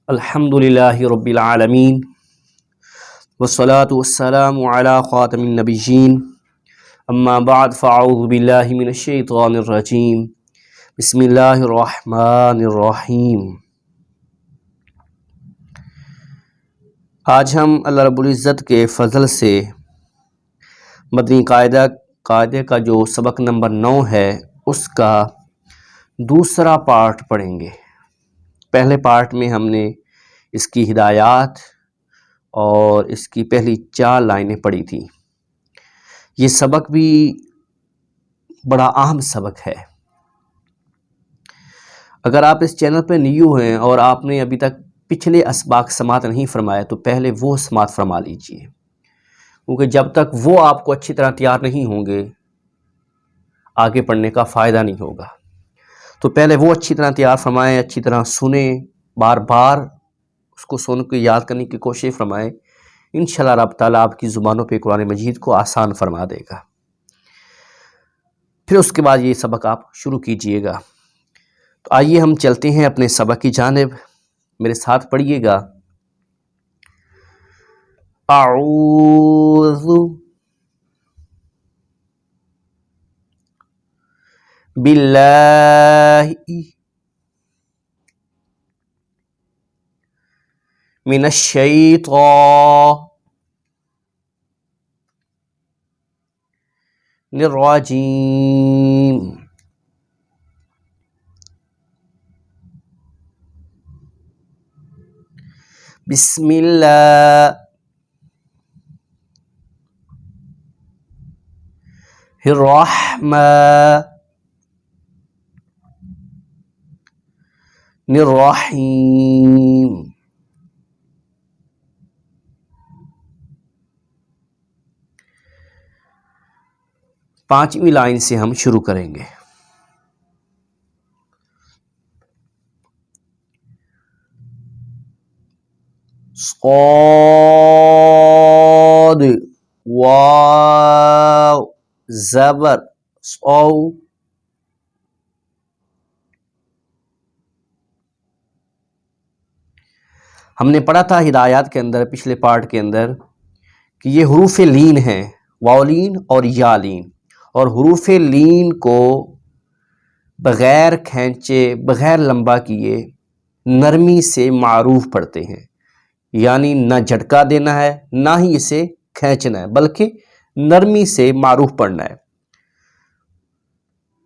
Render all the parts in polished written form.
अल्हम्दुलिल्लाहि रब्बिल आलमीन वस्सलातु वस्सलामु अला ख़ातमिन नबिय्यीन अम्मा बाद फ़अऊज़ु बिल्लाहि मिनश शैतानिर रजीम बिस्मिल्लाहिर रहमानिर रहीम। आज हम अल्लाह रब्बुल इज़्ज़त के फ़ज़ल से मदनी कायदे का जो सबक नंबर 9 है उसका दूसरा पार्ट पढ़ेंगे। पहले पार्ट में हमने इसकी हिदायत और इसकी पहली 4 लाइनें पढ़ी थी। ये सबक भी बड़ा अहम सबक है। अगर आप इस चैनल पर न्यू हैं और आपने अभी तक पिछले असबाक समात नहीं फरमाया तो पहले वो समात फरमा लीजिए, क्योंकि जब तक वो आपको अच्छी तरह तैयार नहीं होंगे आगे पढ़ने का फ़ायदा नहीं होगा। तो पहले वो अच्छी तरह तैयार फरमाएं, अच्छी तरह सुने, बार बार उसको सुन के याद करने की कोशिश फरमाएं। इंशाअल्लाह रब ताला आपकी ज़ुबानों पे कुरान मजीद को आसान फरमा देगा। फिर उसके बाद ये सबक आप शुरू कीजिएगा। तो आइए हम चलते हैं अपने सबक की जानिब। मेरे साथ पढ़िएगा। अऊज़ु बिल्लाहि मिनश शैतानिर रजीम। बिस्मिल्लाहिर्रहमानिर्रहीम। 5वीं लाइन से हम शुरू करेंगे। सॉद वाव ज़बर सौ। हमने पढ़ा था हिदायत के अंदर, पिछले पार्ट के अंदर, कि ये हुरूफ लीन हैं, वावलीन और यालीन। और हुरूफ लीन को बग़ैर खींचे, बग़ैर लंबा किए नरमी से मारूफ पढ़ते हैं। यानी ना झटका देना है ना ही इसे खींचना है, बल्कि नरमी से मारूफ पढ़ना है।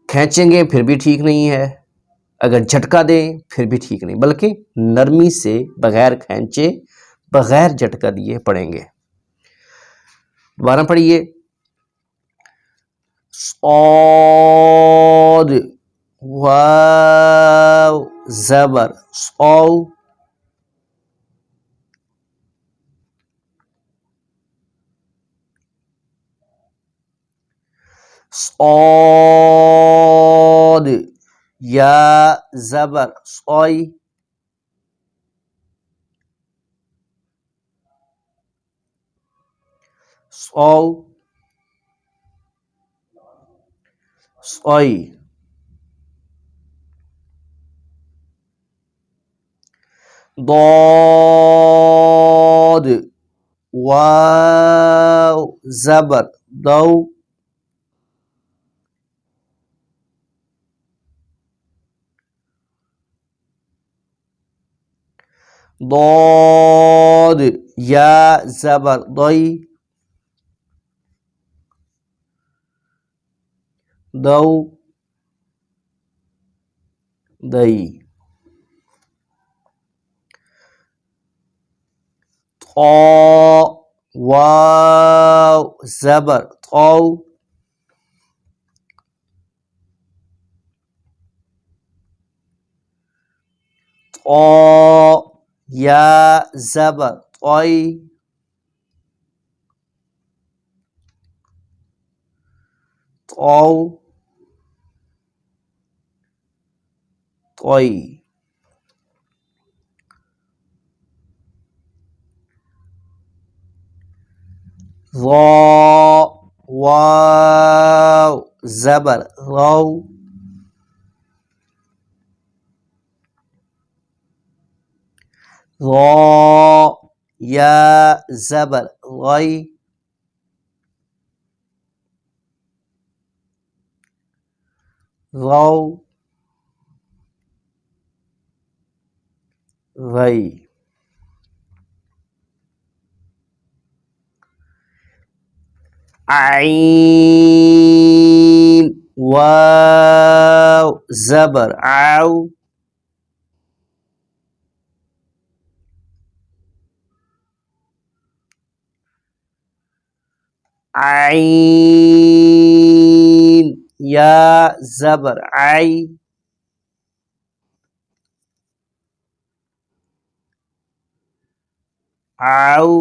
खींचेंगे फिर भी ठीक नहीं है, अगर झटका दें फिर भी ठीक नहीं, बल्कि नरमी से बग़ैर खींचे, बग़ैर झटका दिए पढ़ेंगे। दोबारा पढ़िए। सॉद वाव ज़बर सौ। सॉद या ज़बर सोई। सौ सोई। दौद वाव ज़बर दौ। दौद या ज़बर दई दौ दई। तौ वाव ज़बर तौ। तौ या ज़बर तौई तौ तौई। वाव ज़बर रौ। ضا या ज़बर गई गौ गई आइन वाव ज़बर आउ आइन या ज़बर आई आउ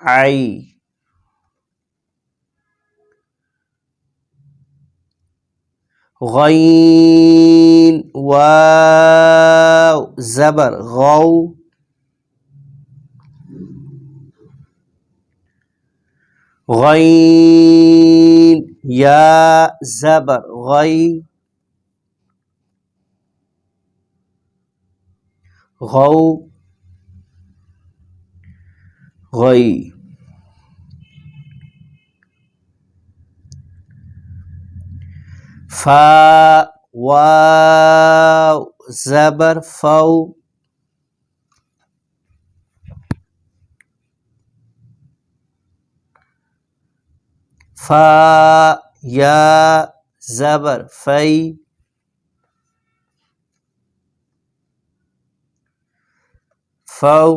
आई गईन वाव ज़बर गौ गईन या ज़बर गई गौ गई फा वाव ज़बर फौ फा या ज़बर फै फौ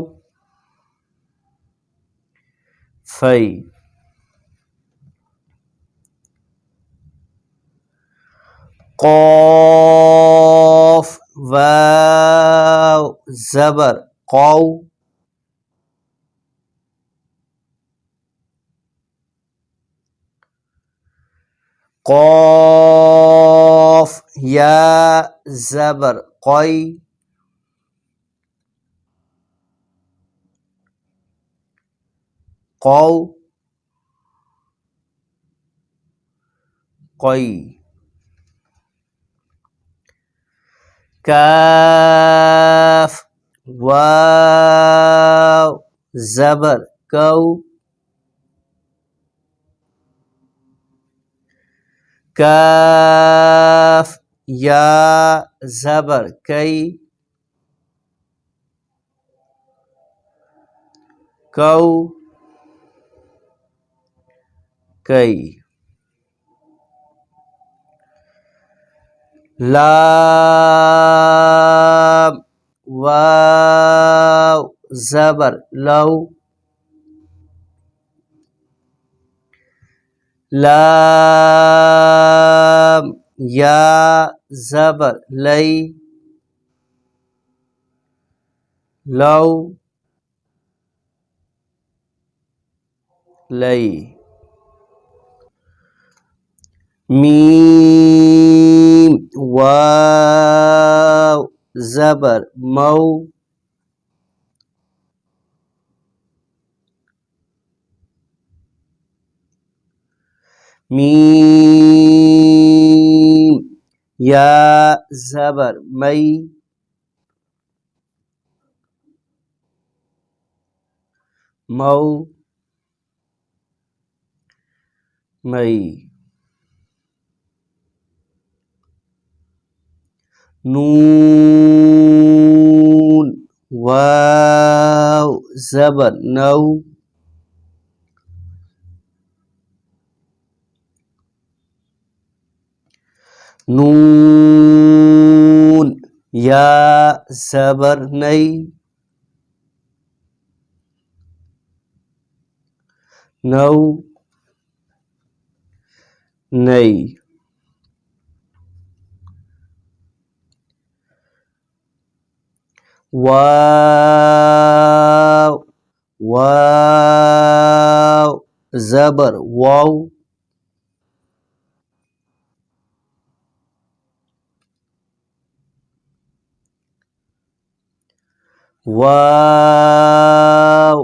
फै क़ाफ़ वाव ज़बर क़ौ क़ाफ़ या ज़बर क़ै क़ौ क़ै काफ वाव ज़बर कौ काफ या ज़बर कई कौ कई लाम वाव ज़बर लौ लाम या ज़बर लई लौ लई मीम वाव ज़बर मौ मीम या ज़बर मई मौ मई नून वाव ज़बर नौ नून या ज़बर नई नौ नई वाव वाव ज़बर वाव वाव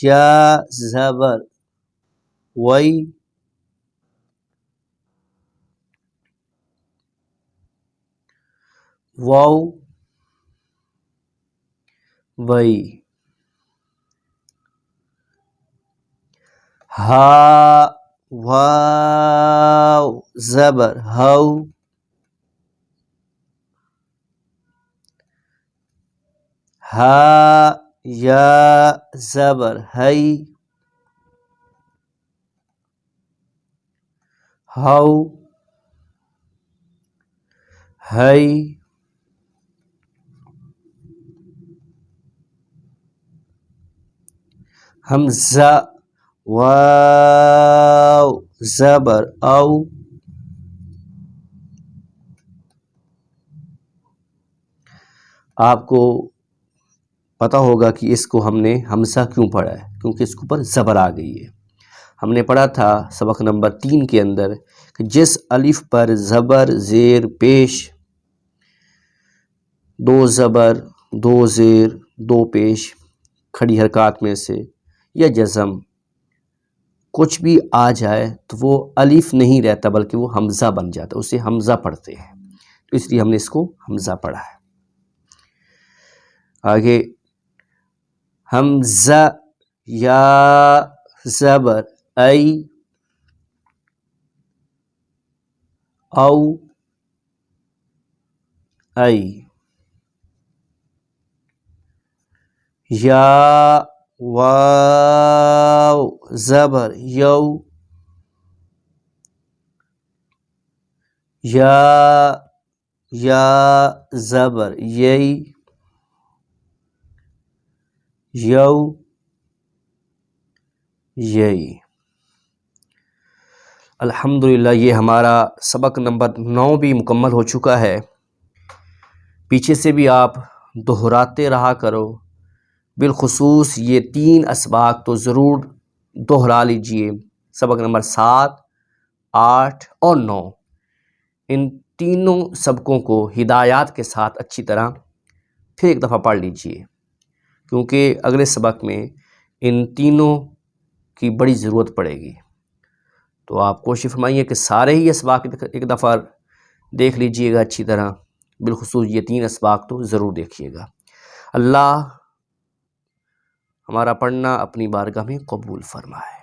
या ज़बर वई वाव वई। हा वाव ज़बर हौ। हा या ज़बर हई। हौ हई। हमज़ा वाव ज़बर औ। आपको पता होगा कि इसको हमने हमज़ा क्यों पढ़ा है, क्योंकि इसके ऊपर ज़बर आ गई है। हमने पढ़ा था सबक नंबर 3 के अंदर कि जिस अलिफ पर ज़बर ज़ेर पेश, 2 ज़बर 2 ज़ेर 2 पेश खड़ी हरकत में से या जज़म कुछ भी आ जाए तो वो अलिफ नहीं रहता बल्कि वो हमज़ा बन जाता है, उसे हमज़ा पढ़ते हैं, तो इसलिए हमने इसको हमज़ा पढ़ा है। आगे हमज़ा या ज़बर ऐ औ ऐ। या वाव ज़बर यौ। या ज़बर यई। यौ यई। अल्हम्दुलिल्लाह ये हमारा सबक नंबर 9 भी मुकम्मल हो चुका है। पीछे से भी आप दोहराते रहा करो, बिलखुसूस ये 3 असबाक तो ज़रूर दोहरा लीजिए। सबक नंबर 7, 8 और 9 इन तीनों सबकों को हिदायत के साथ अच्छी तरह फिर एक दफ़ा पढ़ लीजिए, क्योंकि अगले सबक में इन तीनों की बड़ी ज़रूरत पड़ेगी। तो आप कोशिश फरमाइए कि सारे ही असबाक एक दफ़ा देख लीजिएगा अच्छी तरह, बिलखुसूस ये 3 असबाक तो ज़रूर देखिएगा। अल्लाह हमारा पढ़ना अपनी बारगाह में कबूल फरमाए।